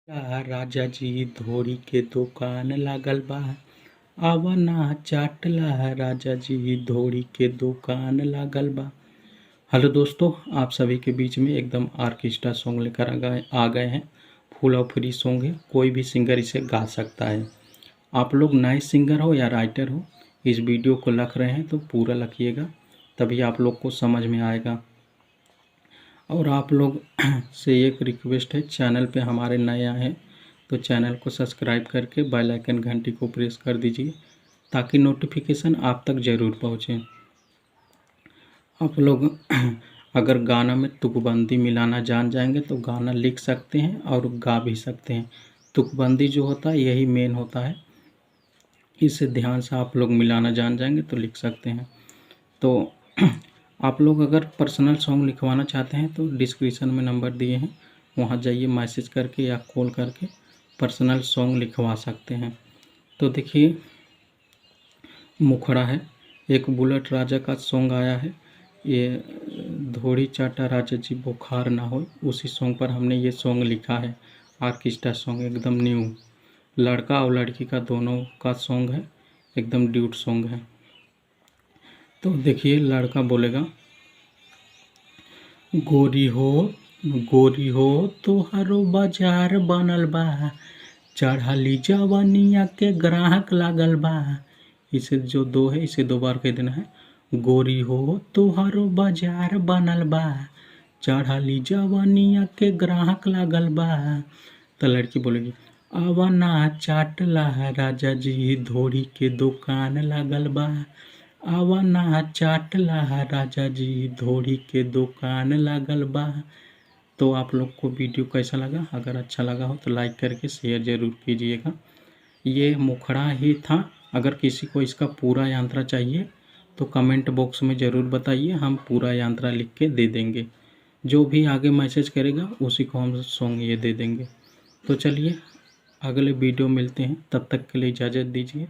राजा जी धोरी के दुकान लागल बा। आवा ना चाटला राजा जी धोरी के दुकान लागल बा। हेलो दोस्तों, आप सभी के बीच में एकदम ऑर्केस्ट्रा सॉन्ग लेकर आ गए हैं। फुल और फ्री सॉन्ग है, कोई भी सिंगर इसे गा सकता है। आप लोग नए सिंगर हो या राइटर हो, इस वीडियो को लिख रहे हैं तो पूरा लिखिएगा, तभी आप लोग को समझ में आएगा। और आप लोग से एक रिक्वेस्ट है, चैनल पे हमारे नए आए हैं तो चैनल को सब्सक्राइब करके बेल आइकन घंटी को प्रेस कर दीजिए ताकि नोटिफिकेशन आप तक ज़रूर पहुँचे। आप लोग अगर गाना में तुकबंदी मिलाना जान जाएंगे तो गाना लिख सकते हैं और गा भी सकते हैं। तुकबंदी जो होता है यही मेन होता है, इसे ध्यान से आप लोग मिलाना जान जाएंगे तो लिख सकते हैं। तो आप लोग अगर पर्सनल सॉन्ग लिखवाना चाहते हैं तो डिस्क्रिप्शन में नंबर दिए हैं, वहाँ जाइए, मैसेज करके या कॉल करके पर्सनल सॉन्ग लिखवा सकते हैं। तो देखिए, मुखड़ा है, एक बुलेट राजा का सॉन्ग आया है, ये धोड़ी चाटा राजा जी बुखार ना हो, उसी सॉन्ग पर हमने ये सॉन्ग लिखा है। ऑर्केस्ट्रा सॉन्ग एकदम न्यू, लड़का और लड़की का दोनों का सॉन्ग है, एकदम ड्यूट सॉन्ग है। तो देखिए, लड़का बोलेगा, गोरी हो तोहरो बाजार बनल बा, चढ़ली जवानिया के ग्राहक लागल बा। इसे जो दो है इसे दो बार कह देना है। गोरी हो तोहरो बाजार बनल बा, चढ़ली जवानिया के ग्राहक लागल बा। तो लड़की बोलेगी, आवा ना चाटला राजा जी धोरी के दुकान लागल बा। आवा ना चाटला राजा जी धोरी के दुकान लागल बा। तो आप लोग को वीडियो कैसा लगा? अगर अच्छा लगा हो तो लाइक करके शेयर ज़रूर कीजिएगा। ये मुखड़ा ही था। अगर किसी को इसका पूरा यांत्रा चाहिए तो कमेंट बॉक्स में ज़रूर बताइए, हम पूरा यांत्रा लिख के दे देंगे। जो भी आगे मैसेज करेगा उसी को हम सॉन्ग ये दे देंगे। तो चलिए, अगले वीडियो मिलते हैं, तब तक के लिए इजाज़त दीजिए।